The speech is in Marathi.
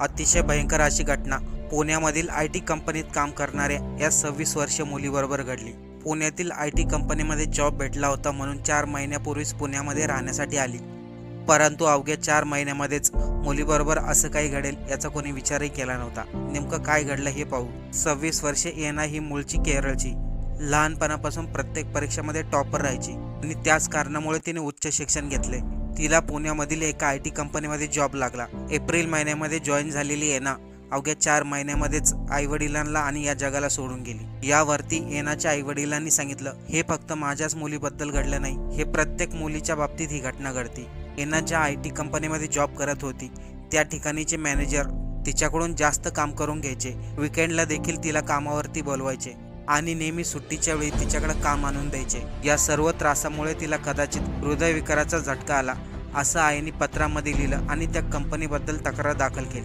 अतिशय भयंकर अशी घटना पुण्यामधील IT कंपनीत काम करणाऱ्या या 26 वर्षीय मुलीबरोबर घडली। पुण्यातील IT कंपनीमध्ये जॉब भेटला होता म्हणून 4 महिन्यापूर्वीच पुण्यामध्ये राहण्यासाठी आली, परंतु अवघ्या 4 महिन्यामध्येच मुलीबरोबर असं काही घडेल याचा कोणी विचारही केला नव्हता। नेमकं काय घडलं हे पाहू। 26 वर्षे एना ही मूळची केरळची, लहानपणापासून प्रत्येक परीक्षेमध्ये टॉपर राहायची आणि त्याच कारणामुळे तिने उच्च शिक्षण घेतले। तिला पुण्यामधील एका IT कंपनीमध्ये जॉब लागला। एप्रिल महिन्यामध्ये जॉईन झालेली एना अवघ्या 4 महिन्यामध्येच आईवडिलांना आणि या जगाला सोडून गेली। यावरती एनाच्या आईवडिलांनी सांगितलं, हे फक्त माझ्याच मुलीबद्दल घडलं नाही, हे प्रत्येक मुलीच्या बाबतीत ही घटना घडते। एना ज्या IT कंपनीमध्ये जॉब करत होती त्या ठिकाणीचे मॅनेजर तिच्याकडून जास्त काम करून घ्यायचे, विकेंडला देखील तिला कामावरती बोलवायचे आणि नेहमी सुट्टीच्या वेळी तिच्याकडे काम आणून द्यायचे। या सर्व त्रासामुळे तिला कदाचित हृदयविकाराचा झटका आला असं आईने पत्रामध्ये लिहिलं आणि त्या कंपनीबद्दल तक्रार दाखल केली।